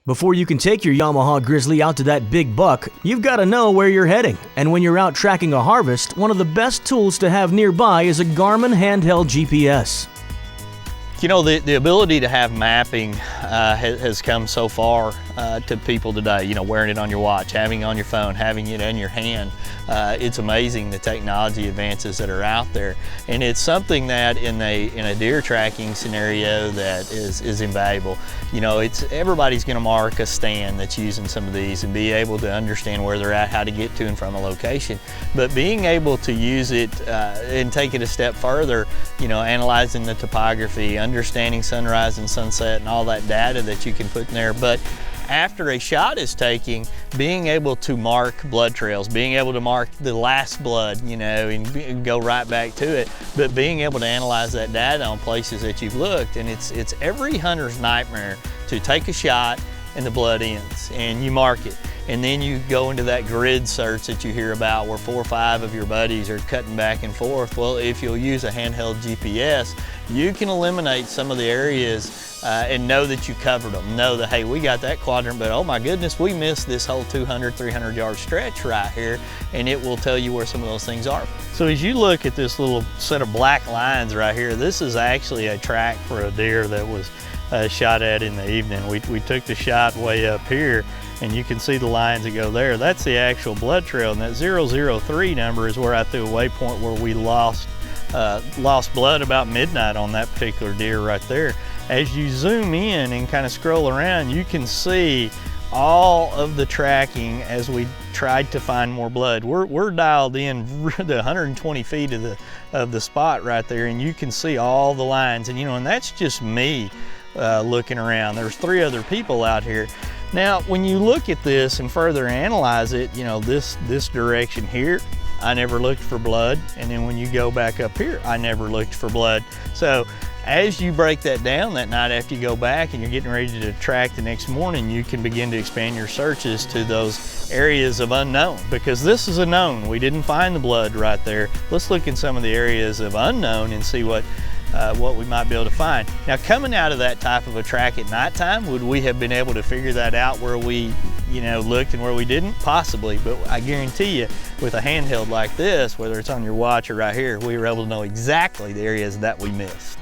Before you can take your Yamaha Grizzly out to that big buck, you've got to know where you're heading. And when you're out tracking a harvest, one of the best tools to have nearby is a Garmin handheld GPS. You know, the ability to have mapping has come so far to people today. You know, wearing it on your watch, having it on your phone, having it in your hand. It's amazing the technology advances that are out there. And it's something that in a deer tracking scenario that is invaluable. You know, everybody's gonna mark a stand that's using some of these and be able to understand where they're at, how to get to and from a location. But being able to use it and take it a step further, you know, analyzing the topography, understanding sunrise and sunset and all that data that you can put in there. But after a shot is taken, being able to mark blood trails, being able to mark the last blood, you know, and go right back to it, but being able to analyze that data on places that you've looked. And it's every hunter's nightmare to take a shot and the blood ends and you mark it. And then you go into that grid search that you hear about where 4 or 5 of your buddies are cutting back and forth. Well, if you'll use a handheld GPS, you can eliminate some of the areas and know that you covered them. Know that, hey, we got that quadrant, but oh my goodness, we missed this whole 200, 300 yard stretch right here, and it will tell you where some of those things are. So as you look at this little set of black lines right here, this is actually a track for a deer that was shot at in the evening. We took the shot way up here, and you can see the lines that go there. That's the actual blood trail, and that 003 number is where I threw a waypoint where we lost blood about midnight on that particular deer right there. As you zoom in and kind of scroll around, you can see all of the tracking as we tried to find more blood. We're dialed in the 120 feet of the spot right there, and you can see all the lines. And you know, and that's just me looking around. There's 3 other people out here. Now, when you look at this and further analyze it, you know, this direction here, I never looked for blood. And then when you go back up here, I never looked for blood. So as you break that down that night after you go back and you're getting ready to track the next morning, you can begin to expand your searches to those areas of unknown, because this is a known. We didn't find the blood right there. Let's look in some of the areas of unknown and see what we might be able to find. Now, coming out of that type of a track at nighttime, would we have been able to figure that out where we, you know, looked and where we didn't? Possibly, but I guarantee you with a handheld like this, whether it's on your watch or right here, we were able to know exactly the areas that we missed.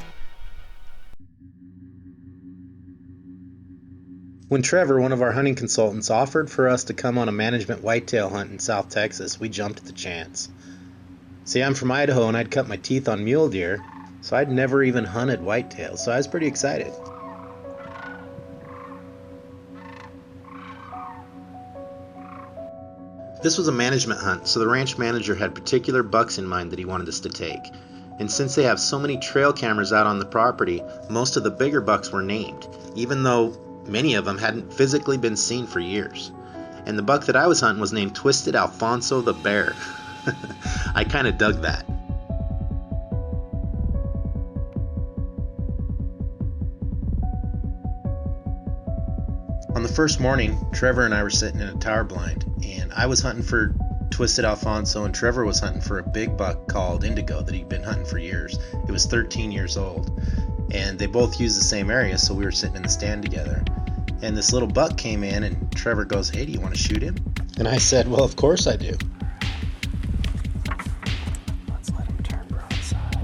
When Trevor, one of our hunting consultants, offered for us to come on a management whitetail hunt in South Texas, we jumped at the chance. See, I'm from Idaho and I'd cut my teeth on mule deer, so I'd never even hunted whitetail, so I was pretty excited. This was a management hunt, so the ranch manager had particular bucks in mind that he wanted us to take. And since they have so many trail cameras out on the property, most of the bigger bucks were named, even though many of them hadn't physically been seen for years. And the buck that I was hunting was named Twisted Alfonso the Bear. I kind of dug that. On the first morning, Trevor and I were sitting in a tower blind, and I was hunting for Twisted Alfonso, and Trevor was hunting for a big buck called Indigo that he'd been hunting for years. It was 13 years old, and they both used the same area, so we were sitting in the stand together. And this little buck came in, and Trevor goes, "Hey, do you want to shoot him?" And I said, "Well, of course I do." Let's let him turn broadside.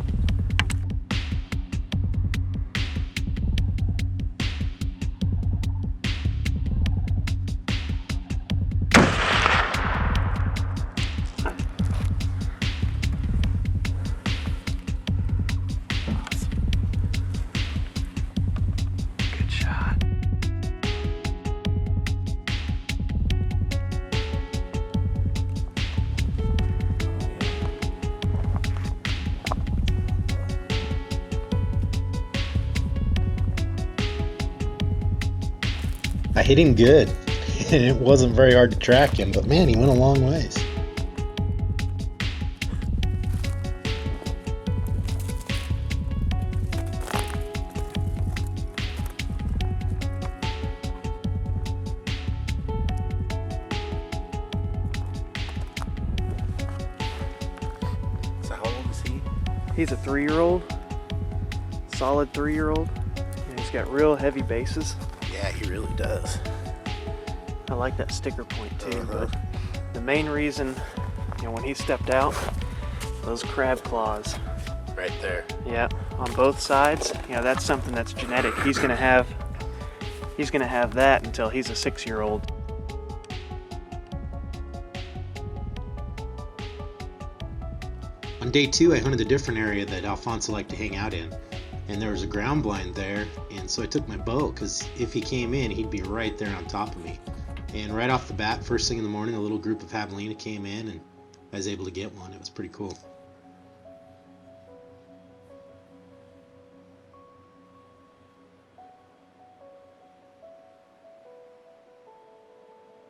Good shot. I hit him good, and it wasn't very hard to track him, but man, he went a long ways. So how old is he? He's a 3-year-old, solid 3-year-old, and he's got real heavy bases. Yeah, he really does. I like that sticker point too, but the main reason, when he stepped out, those crab claws. Right there. Yeah, on both sides. That's something that's genetic. He's gonna have that until he's a 6-year-old. On day 2, I hunted a different area that Alfonso liked to hang out in, and there was a ground blind there, and so I took my bow, because if he came in, he'd be right there on top of me. And right off the bat, first thing in the morning, a little group of javelina came in, and I was able to get one. It was pretty cool.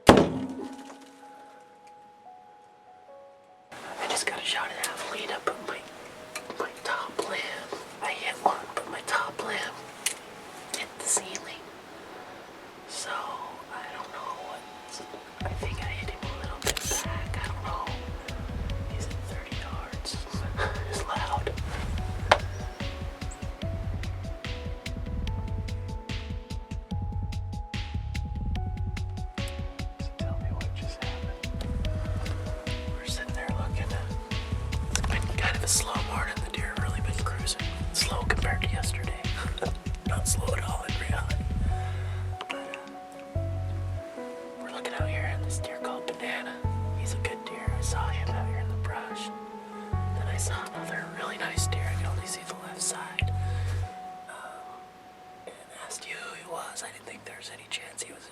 I just got a shot at javelina, but my top limb, I hit one, but my top limb hit the ceiling. So, I don't know I think I hit him a little bit back, I don't know. He's at 30 yards. It's loud. So tell me what just happened. We're sitting there looking. It's been kind of a slow morning. The deer have really been cruising. Slow compared to yesterday. Not slow at all in reality. But we're looking out here and this deer called Banana. He's a good deer. I saw him out here in the brush. Then I saw another really nice deer. I could only see the left side. And asked you who he was. I didn't think there was any chance he was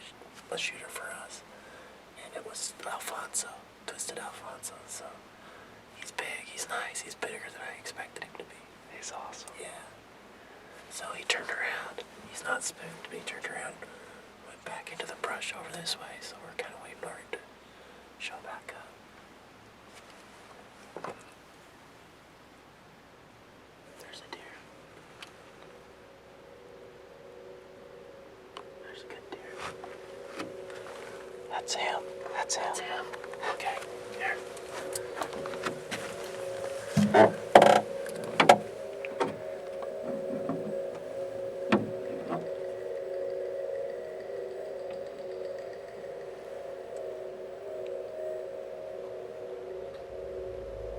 a shooter for us. And it was Alfonso. Twisted Alfonso. So he's big, he's nice, he's bigger than I expected him to be. He's awesome. Yeah. So he turned around. He's not spooked, but he turned around, went back into the brush over this way, so we're kind of waiting for him to show back up. There's a deer. There's a good deer. That's him. That's him. That's him. Okay, here.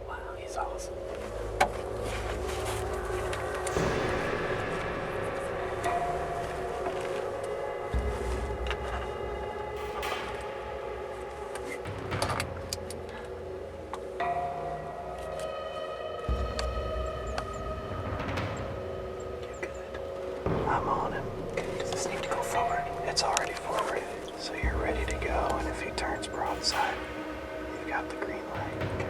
Wow, he's awesome. I'm on him. Does this need to go forward? It's already forward. So you're ready to go, and if he turns broadside, you've got the green light. Okay.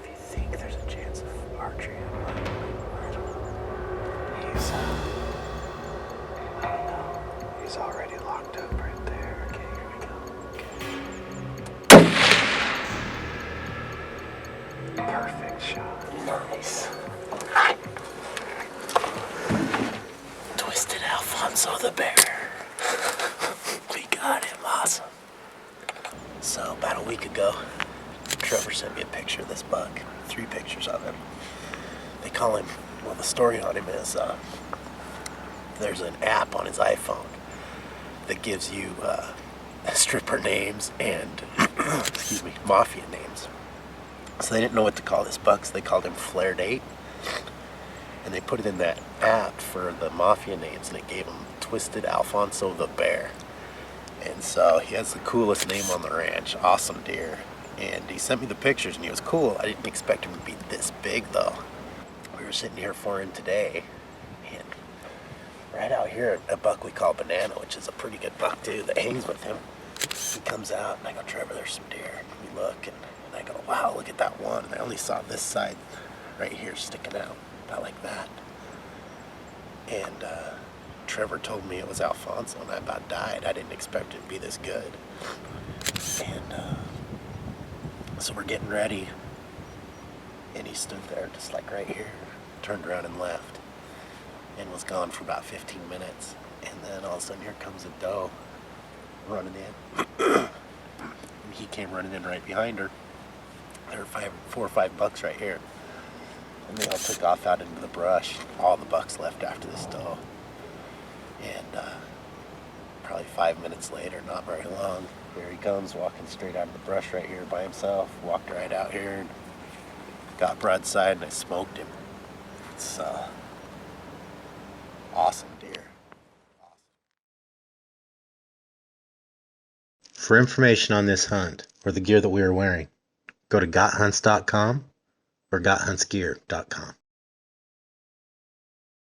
If you think there's a chance of archery, he's, I don't know. He's already locked up right there. Okay, here we go. Okay. Perfect shot. Nice. Twisted Alfonso the bear. We got him. Awesome. So about a week ago, Trevor sent me a picture of this buck. 3 pictures of him. They call him, well, the story on him is there's an app on his iPhone that gives you stripper names and excuse me, mafia names. So they didn't know what to call this buck, so they called him Flared 8. And they put it in that app for the mafia names, and it gave him Twisted Alfonso the Bear. And so he has the coolest name on the ranch. Awesome deer. And he sent me the pictures, and he was cool. I didn't expect him to be this big, though. We were sitting here for him today, and right out here, a buck we call Banana, which is a pretty good buck, too, that hangs with him. He comes out, and I go, Trevor, there's some deer. And we look, and I go, wow, look at that one. And I only saw this side right here sticking out. About like that. And Trevor told me it was Alfonso, and I about died. I didn't expect it to be this good. And so we're getting ready, and he stood there just like right here, turned around and left, and was gone for about 15 minutes. And then all of a sudden here comes a doe running in. And he came running in right behind her. There were 4 or 5 bucks right here. And they all took off out into the brush. All the bucks left after this doe. And probably 5 minutes later, not very long, here he comes walking straight out of the brush right here by himself. Walked right out here and got broadside, and I smoked him. It's awesome deer. For information on this hunt or the gear that we were wearing, go to gothunts.com or gothuntsgear.com.